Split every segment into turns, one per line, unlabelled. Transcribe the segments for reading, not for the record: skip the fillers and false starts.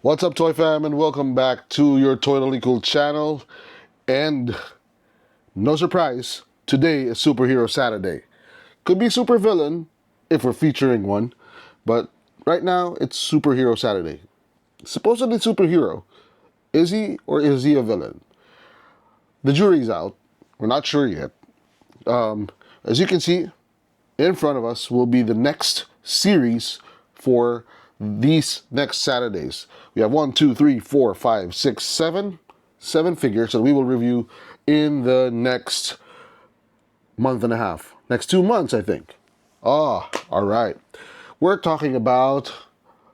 What's up, Toy Fam, and welcome back to your Totally Cool channel. And no surprise, today is Superhero Saturday. Could be super villain if we're featuring one, but right now it's Superhero Saturday. Supposedly superhero. Is he or is he a villain? The jury's out. We're not sure yet. As you can see, in front of us will be the next series for these next Saturdays. We have 1, 2, 3, 4, 5, 6, 7 figures that we will review in the next month and a half. Next 2 months, I think. All right. We're talking about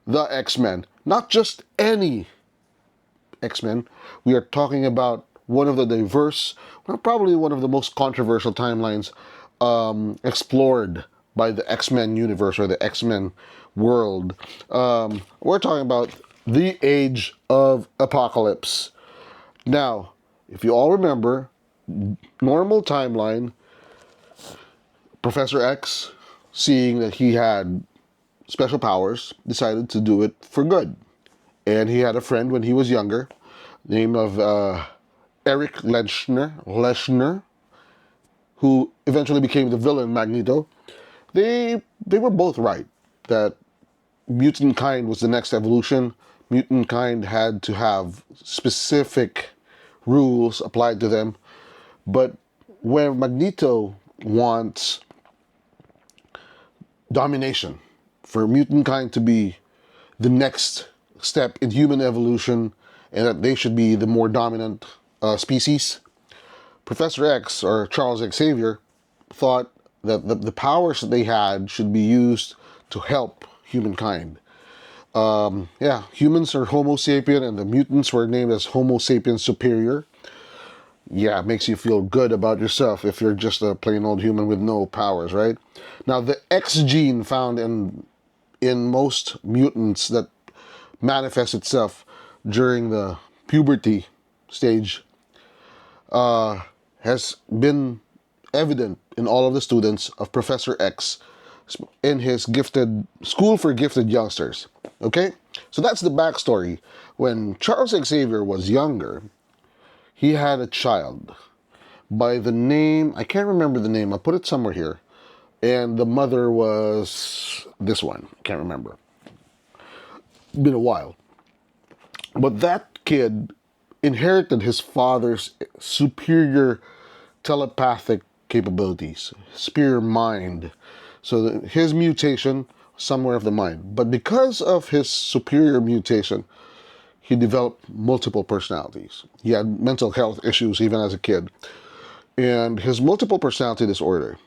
the X-Men. Not just any X-Men. We are talking about one of the diverse, probably one of the most controversial timelines explored by the X-Men universe or the X-Men world. We're talking about the Age of Apocalypse. Now, if you all remember, normal timeline, Professor X, seeing that he had special powers, decided to do it for good. And he had a friend when he was younger, named of Eric Leshner, who eventually became the villain Magneto. They were both right that mutant kind was the next evolution. Mutant kind had to have specific rules applied to them. But where Magneto wants domination, for mutant kind to be the next step in human evolution and that they should be the more dominant species, Professor X, or Charles Xavier, thought that the powers that they had should be used to help humankind. Humans are Homo sapien and the mutants were named as Homo sapiens superior. Yeah, it makes you feel good about yourself if you're just a plain old human with no powers, right? Now, the X gene found in most mutants that manifests itself during the puberty stage has been evident in all of the students of Professor X in his gifted school for gifted youngsters. Okay? So that's the backstory. When Charles Xavier was younger, he had a child by the name, I can't remember the name, I'll put it somewhere here. And the mother was this one, can't remember. Been a while. But that kid inherited his father's superior telepathic capabilities, superior mind. So his mutation, somewhere of the mind. But because of his superior mutation, he developed multiple personalities. He had mental health issues even as a kid. And his multiple personality disorder,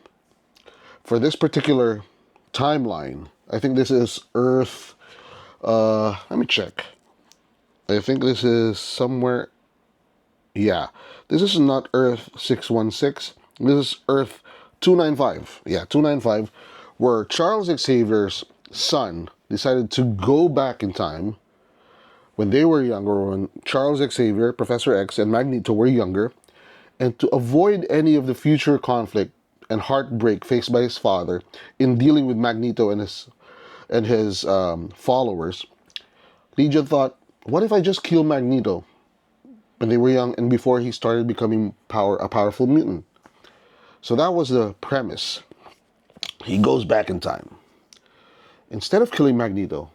for this particular timeline, I think this is Earth, let me check. I think this is somewhere, yeah. This is not Earth 616. This is Earth 295. Yeah, 295, where Charles Xavier's son decided to go back in time when they were younger, when Charles Xavier, Professor X, and Magneto were younger, and to avoid any of the future conflict and heartbreak faced by his father in dealing with Magneto and his followers, Legion thought, what if I just kill Magneto when they were young and before he started becoming a powerful mutant? So that was the premise. He goes back in time. Instead of killing Magneto,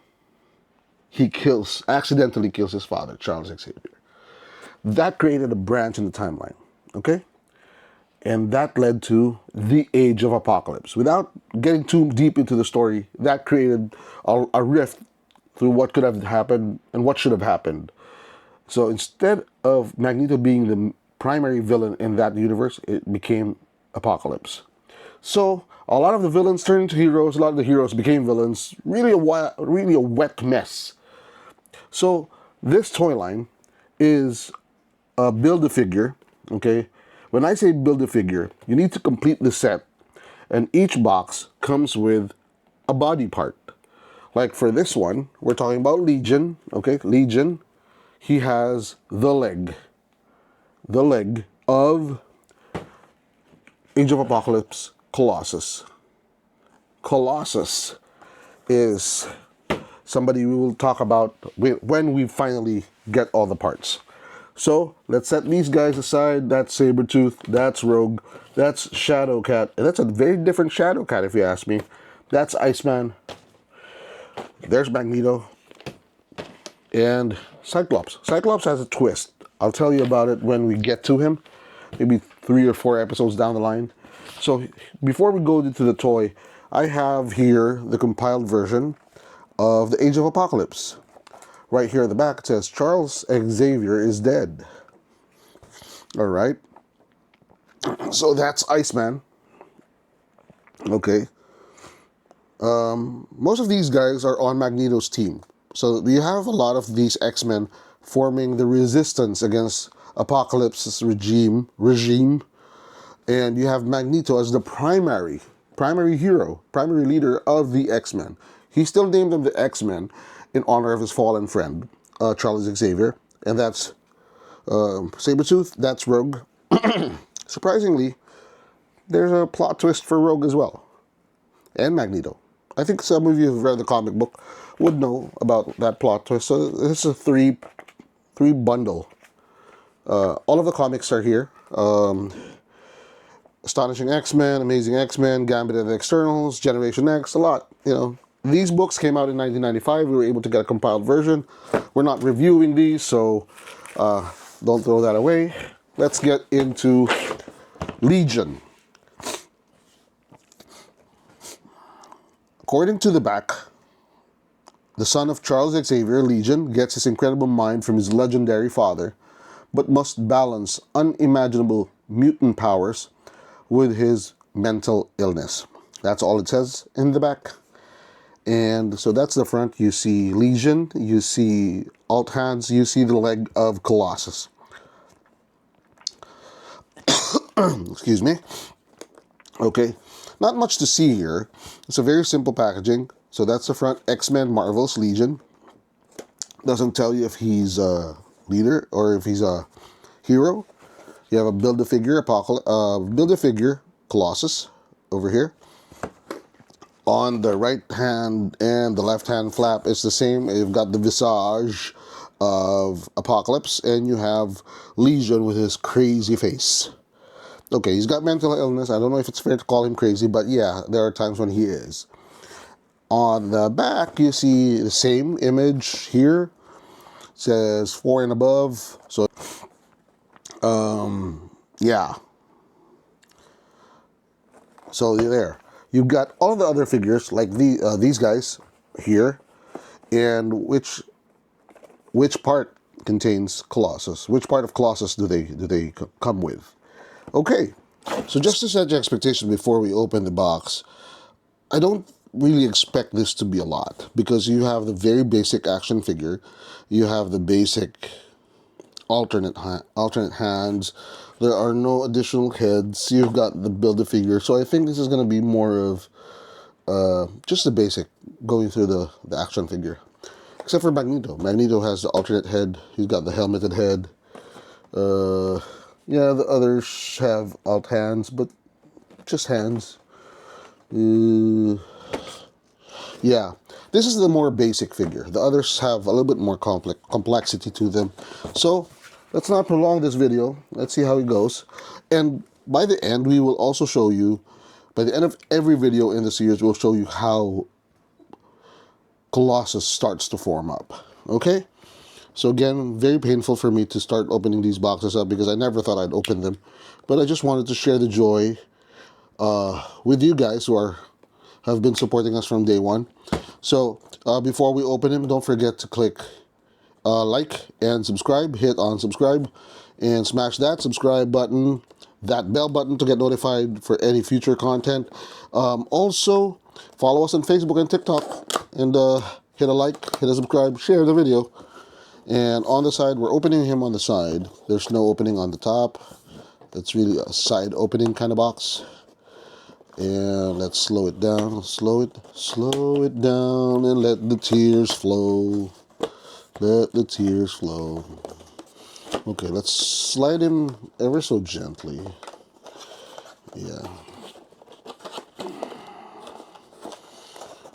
he accidentally kills his father, Charles Xavier. That created a branch in the timeline, okay? And that led to the Age of Apocalypse. Without getting too deep into the story, that created a rift through what could have happened and what should have happened. So instead of Magneto being the primary villain in that universe, it became Apocalypse. So a lot of the villains turned into heroes, a lot of the heroes became villains. Really a wet mess. So this toy line is a Build-A-Figure, okay? When I say Build-A-Figure, you need to complete the set, and each box comes with a body part. Like for this one, we're talking about Legion, okay? Legion, he has the leg of Age of Apocalypse Colossus. Colossus is somebody we will talk about when we finally get all the parts. So let's set these guys aside. That's Sabretooth, that's Rogue, that's Shadowcat, and that's a very different Shadowcat if you ask me. That's Iceman, there's Magneto, and Cyclops. Cyclops has a twist. I'll tell you about it when we get to him, maybe 3 or 4 episodes down the line. So before we go into the toy, I have here the compiled version of the Age of Apocalypse. Right here in the back it says Charles Xavier is dead. All right. So that's Iceman. Okay. Most of these guys are on Magneto's team. So you have a lot of these X-Men forming the resistance against Apocalypse's regime. And you have Magneto as the primary hero, primary leader of the X-Men. He still named them the X-Men in honor of his fallen friend, Charles Xavier. And that's Sabretooth, that's Rogue. Surprisingly, there's a plot twist for Rogue as well. And Magneto. I think some of you who've read the comic book would know about that plot twist. So this is a three bundle. All of the comics are here. Astonishing X-Men, Amazing X-Men, Gambit and the Externals, Generation X, a lot, you know. These books came out in 1995. We were able to get a compiled version. We're not reviewing these, so don't throw that away. Let's get into Legion. According to the back, the son of Charles Xavier, Legion, gets his incredible mind from his legendary father, but must balance unimaginable mutant powers with his mental illness. That's all it says in the back. And so that's the front. You see Legion, you see alt hands, you see the leg of Colossus. Excuse me. Okay, not much to see here. It's a very simple packaging. So that's the front. X-Men Marvel's Legion. Doesn't tell you if he's a leader or if he's a hero. You have a Build-A-Figure Build-A-Figure Colossus over here. On the right hand and the left hand flap, it's the same. You've got the visage of Apocalypse, and you have Legion with his crazy face. Okay, he's got mental illness. I don't know if it's fair to call him crazy, but yeah, there are times when he is. On the back, you see the same image here. It says 4 and above. So, yeah. So there. You've got all the other figures, like these guys here, and which part contains Colossus? Which part of Colossus do they come with? Okay, so just to set your expectation before we open the box, I don't really expect this to be a lot, because you have the very basic action figure, you have the basic alternate hands, there are no additional heads, you've got the Build-A-Figure, so I think this is going to be more of just the basic, going through the action figure. Except for Magneto. Magneto has the alternate head, he's got the helmeted head. Yeah, the others have alt hands, but just hands. Yeah, this is the more basic figure. The others have a little bit more complexity to them. So, let's not prolong this video. Let's see how it goes. And by the end, we will also show you, by the end of every video in the series, we'll show you how Colossus starts to form up. Okay? So again, very painful for me to start opening these boxes up, because I never thought I'd open them. But I just wanted to share the joy with you guys who have been supporting us from day one. So before we open them, don't forget to click like and subscribe. Hit on subscribe and smash that subscribe button, that bell button to get notified for any future content. Also, follow us on Facebook and TikTok, and hit a like, hit a subscribe, share the video. And on the side, we're opening him on the side. There's no opening on the top. That's really a side opening kind of box. And let's slow it down. Slow it down, and let the tears flow. Let the tears flow. Okay, let's slide him ever so gently. Yeah.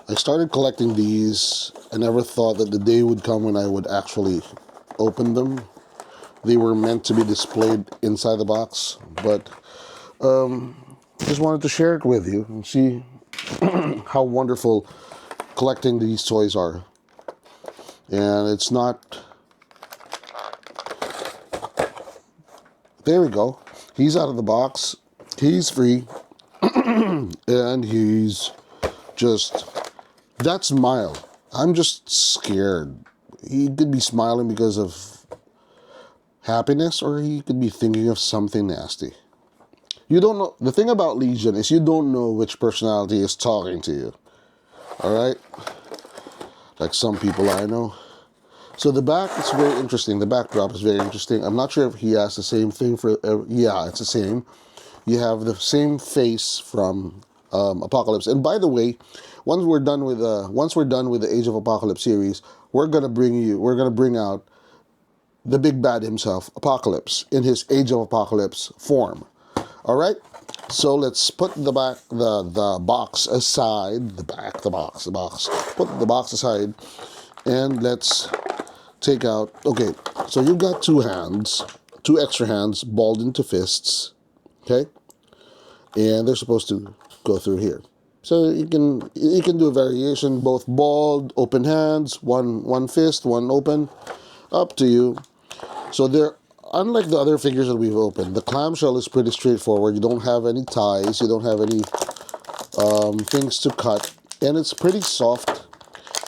I started collecting these. I never thought that the day would come when I would actually open them. They were meant to be displayed inside the box, but just wanted to share it with you and see how wonderful collecting these toys are. And it's not... There we go. He's out of the box. He's free. And he's just... That smile. I'm just scared. He could be smiling because of happiness, or he could be thinking of something nasty. You don't know. The thing about Legion is you don't know which personality is talking to you. Alright? Like some people I know. So the back is very interesting. The backdrop is very interesting. I'm not sure if he has the same thing for... yeah, it's the same. You have the same face from Apocalypse. And by the way, once we're done with the Age of Apocalypse series, we're gonna bring out the big bad himself, Apocalypse, in his Age of Apocalypse form. All right. So let's put the box aside. The box. Put the box aside, and let's take out. Okay. So you've got two extra hands, balled into fists. Okay. And they're supposed to go through here. So you can do a variation, both balled, open hands, one fist, one open, up to you. So they're unlike the other figures that we've opened. The clamshell is pretty straightforward. You don't have any ties, you don't have any things to cut, and it's pretty soft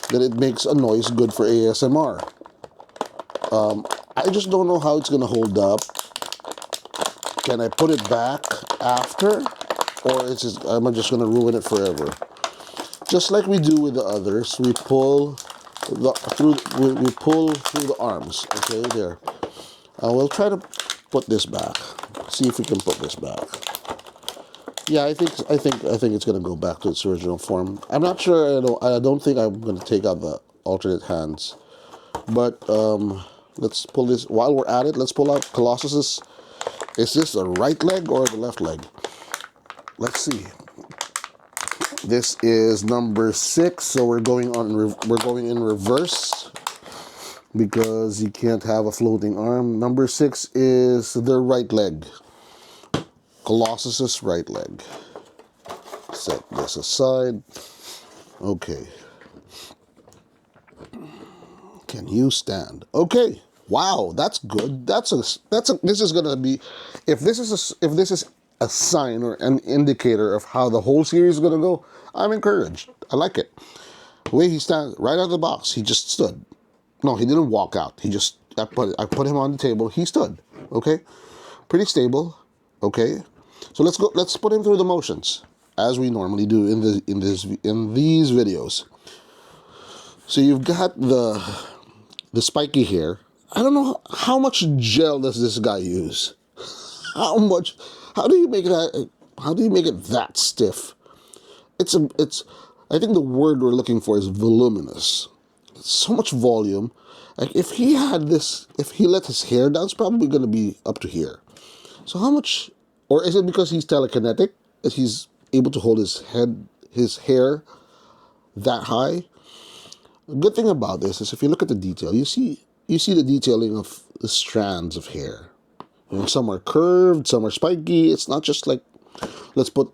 that it makes a noise good for ASMR. I just don't know how it's gonna hold up. Can I put it back after, or am I just going to ruin it forever? Just like we do with the others, we pull through the arms. Okay, there. We'll try to put this back. See if we can put this back. Yeah, I think it's going to go back to its original form. I'm not sure. I don't think I'm going to take out the alternate hands. But let's pull this. While we're at it, let's pull out Colossus's. Is this the right leg or the left leg? Let's see. This is number 6, so we're going in reverse because you can't have a floating arm. Number 6 is the right leg. Colossus's right leg. Set this aside. Okay. Can you stand? Okay. Wow, that's good. This is gonna be, if this is a sign or an indicator of how the whole series is gonna go, I'm encouraged. I like it. The way he stands right out of the box, he just stood. No, he didn't walk out. I put him on the table. He stood. Okay, pretty stable. Okay, so let's go. Let's put him through the motions as we normally do in these videos. So you've got the spiky hair. I don't know how much gel does this guy use. How do you make that? How do you make it that stiff? I think the word we're looking for is voluminous. It's so much volume. Like if he let his hair down, it's probably going to be up to here. So how much? Or is it because he's telekinetic that he's able to hold his hair that high? The good thing about this is if you look at the detail, you see the detailing of the strands of hair. You know, some are curved, some are spiky. It's not just like, let's put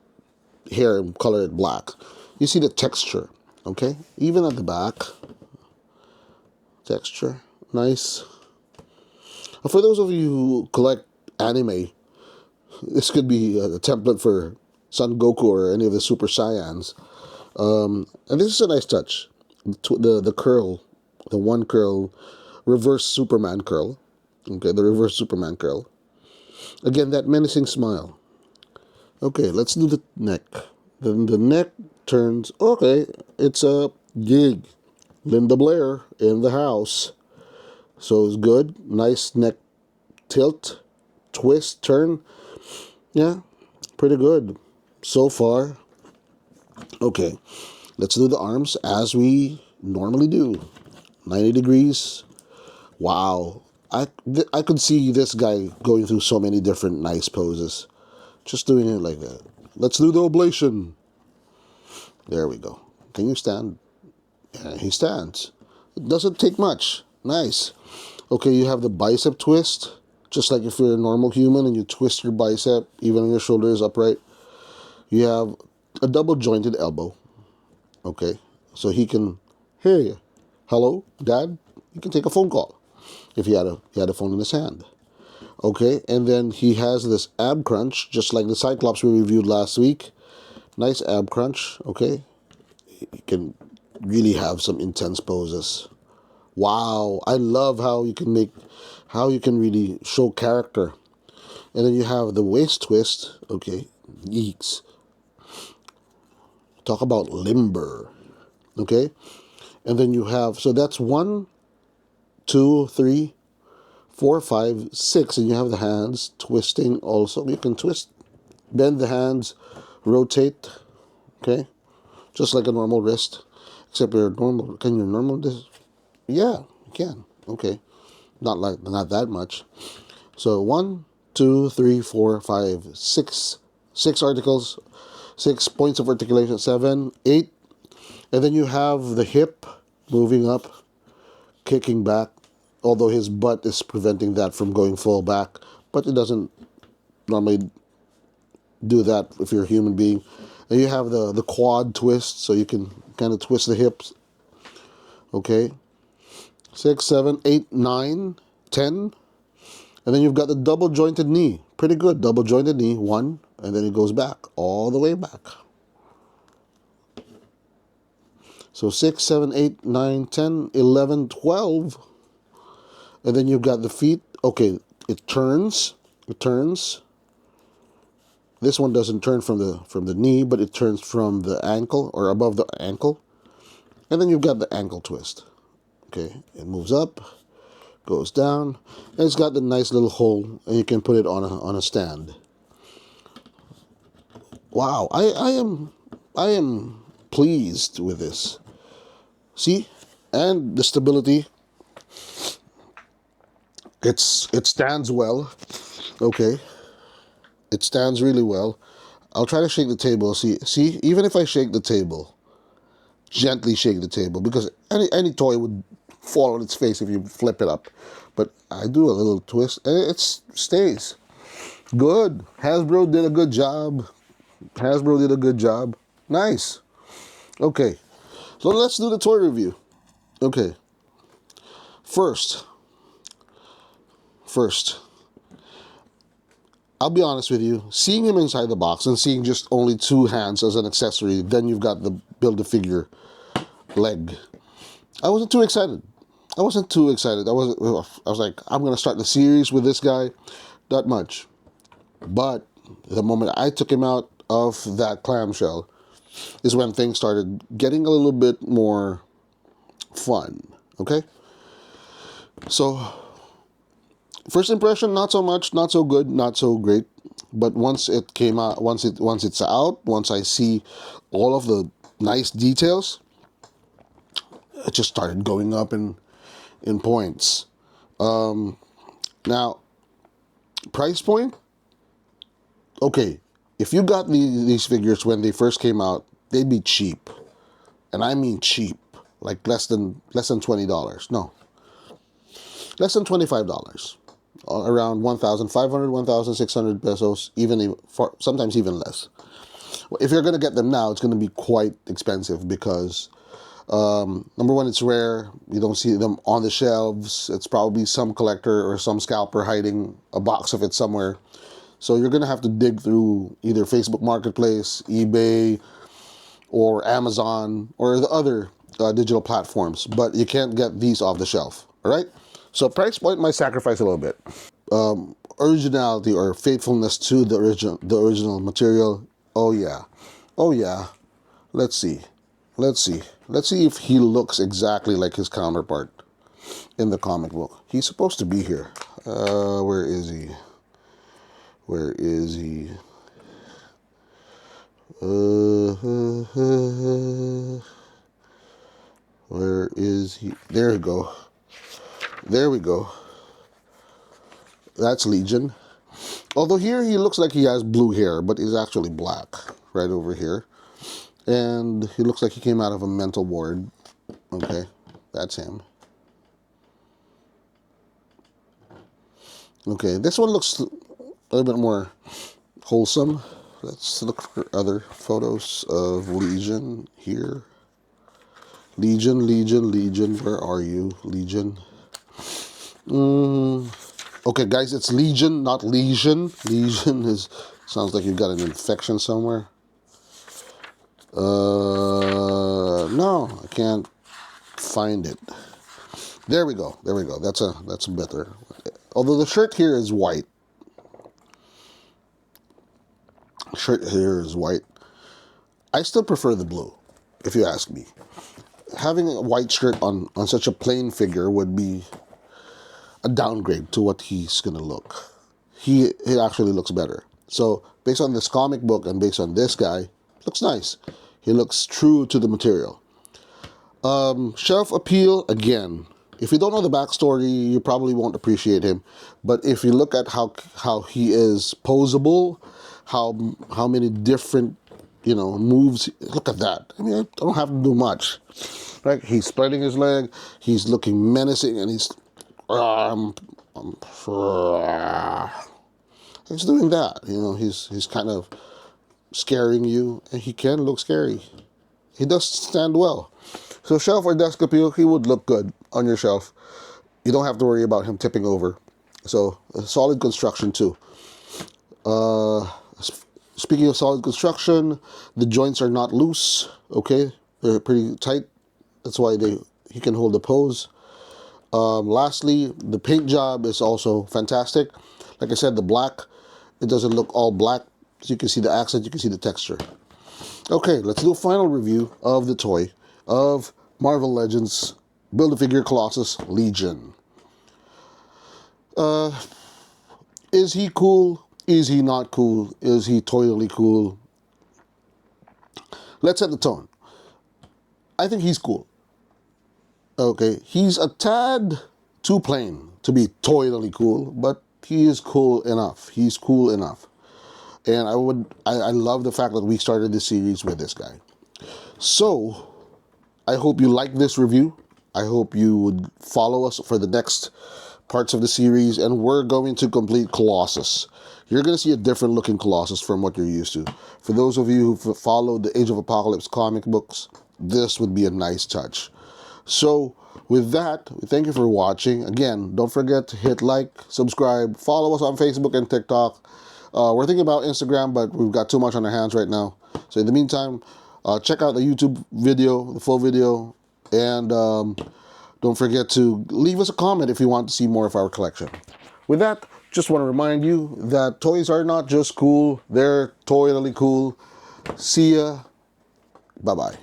hair and color it black. You see the texture, okay? Even at the back, texture, nice. For those of you who collect anime, this could be a template for Son Goku or any of the Super Saiyans. And this is a nice touch. The curl, the one curl, reverse Superman curl. Okay, the reverse Superman curl. Again, that menacing smile. Okay, let's do the neck. Then the neck turns. Okay, it's a gig. Linda Blair in the house. So it's good. Nice neck tilt, twist, turn. Yeah, pretty good so far. Okay, let's do the arms as we normally do. 90 degrees. Wow. I could see this guy going through so many different nice poses. Just doing it like that. Let's do the oblation. There we go. Can you stand? Yeah, he stands. It doesn't take much. Nice. Okay, you have the bicep twist. Just like if you're a normal human and you twist your bicep, even when your shoulder is upright. You have a double jointed elbow. Okay, so he can hear you. Hello, Dad? You can take a phone call if he had a phone in his hand. Okay, and then he has this ab crunch, just like the Cyclops we reviewed last week. Nice ab crunch, okay? He can really have some intense poses. Wow, I love how you can really show character. And then you have the waist twist, okay? Yeeks. Talk about limber, okay? And then you have, so that's 1, 2, 3, 4, 5, 6, and you have the hands twisting also. You can twist, bend the hands, rotate, okay? Just like a normal wrist, except you're normal. Can you normal this? Yeah, you can. Okay, not that much. So 1, 2, 3, 4, 5, 6, 6 articles, 6 points of articulation, 7, 8, and then you have the hip moving up, kicking back. Although his butt is preventing that from going full back, but it doesn't normally do that if you're a human being. And you have the quad twist, so you can kind of twist the hips. Okay, 6, 7, 8, 9, 10, and then you've got the double jointed knee. Pretty good, double jointed knee. 1, and then it goes back all the way back. So 6, 7, 8, 9, 10, 11, 12, and then you've got the feet. Okay, it turns. It turns. This one doesn't turn from the knee, but it turns from the ankle or above the ankle. And then you've got the ankle twist. Okay, it moves up, goes down, and it's got the nice little hole, and you can put it on a stand. Wow, I am pleased with this. See, and the stability. It stands well. Okay. It stands really well. I'll try to shake the table. See, even if I shake the table, gently shake the table, because any toy would fall on its face if you flip it up. But I do a little twist, and it stays. Good. Hasbro did a good job. Hasbro did a good job. Nice. Okay, so let's do the toy review. Okay. First, I'll be honest with you, seeing him inside the box and seeing just only 2 hands as an accessory, then you've got the Build-A-Figure leg. I wasn't too excited. I was like, I'm going to start the series with this guy. Not much. But the moment I took him out of that clamshell is when things started getting a little bit more fun. Okay? So, first impression, not so much, not so good, not so great. But once it came out, once it's out, once I see all of the nice details, it just started going up in points. Now, price point. Okay, if you got these figures when they first came out, they'd be cheap, and I mean cheap, like less than $20. No, less than $25. Around 1,500, 1,600 pesos, sometimes even less. If you're going to get them now, it's going to be quite expensive because, number one, it's rare. You don't see them on the shelves. It's probably some collector or some scalper hiding a box of it somewhere. So you're going to have to dig through either Facebook Marketplace, eBay, or Amazon, or the other digital platforms. But you can't get these off the shelf, all right? So price point might sacrifice a little bit. Originality or faithfulness to the original material. Oh yeah. Let's see if he looks exactly like his counterpart in the comic book. He's supposed to be here. Where is he? Where is he? Where is he? There we go. There we go. That's Legion. Although here he looks like he has blue hair, but he's actually black right over here. And he looks like he came out of a mental ward. Okay, that's him. Okay, this one looks a little bit more wholesome. Let's look for other photos of Legion here. Legion, Legion, Legion, where are you, Legion? Okay, guys, it's Legion, not Lesion. Lesion sounds like you've got an infection somewhere. No, I can't find it. There we go. There we go. That's better. Although the shirt here is white. Shirt here is white. I still prefer the blue, if you ask me. Having a white shirt on such a plain figure would be a downgrade to what he's gonna look. He actually looks better. So based on this comic book and based on this guy, looks nice. He looks true to the material. Shelf appeal, again. If you don't know the backstory, you probably won't appreciate him. But if you look at how he is posable, how many different moves. Look at that. I mean, I don't have to do much. Right? He's spreading his leg. He's looking menacing, and he's doing that. He's kind of scaring you, and he can look scary. He does stand well. So shelf or desk appeal, he would look good on your shelf. You don't have to worry about him tipping over. So solid construction too. Speaking of solid construction, the joints are not loose. Okay, they're pretty tight. That's why he can hold the pose. Lastly, the paint job is also fantastic. Like I said, the black, it doesn't look all black. So you can see the accent, you can see the texture. Okay, let's do a final review of the toy of Marvel Legends Build-A-Figure Colossus Legion. Is he cool? Is he not cool? Is he totally cool? Let's set the tone. I think he's cool. Okay, he's a tad too plain to be totally cool, but he is cool enough. He's cool enough. And I love the fact that we started this series with this guy. So, I hope you like this review. I hope you would follow us for the next parts of the series, and we're going to complete Colossus. You're going to see a different looking Colossus from what you're used to. For those of you who followed the Age of Apocalypse comic books, this would be a nice touch. So, with that, thank you for watching. Again, don't forget to hit like, subscribe, follow us on Facebook and TikTok. We're thinking about Instagram, but we've got too much on our hands right now. So in the meantime, check out the YouTube video, the full video, and don't forget to leave us a comment if you want to see more of our collection. With that, just want to remind you that toys are not just cool, they're totally cool. See ya. Bye-bye.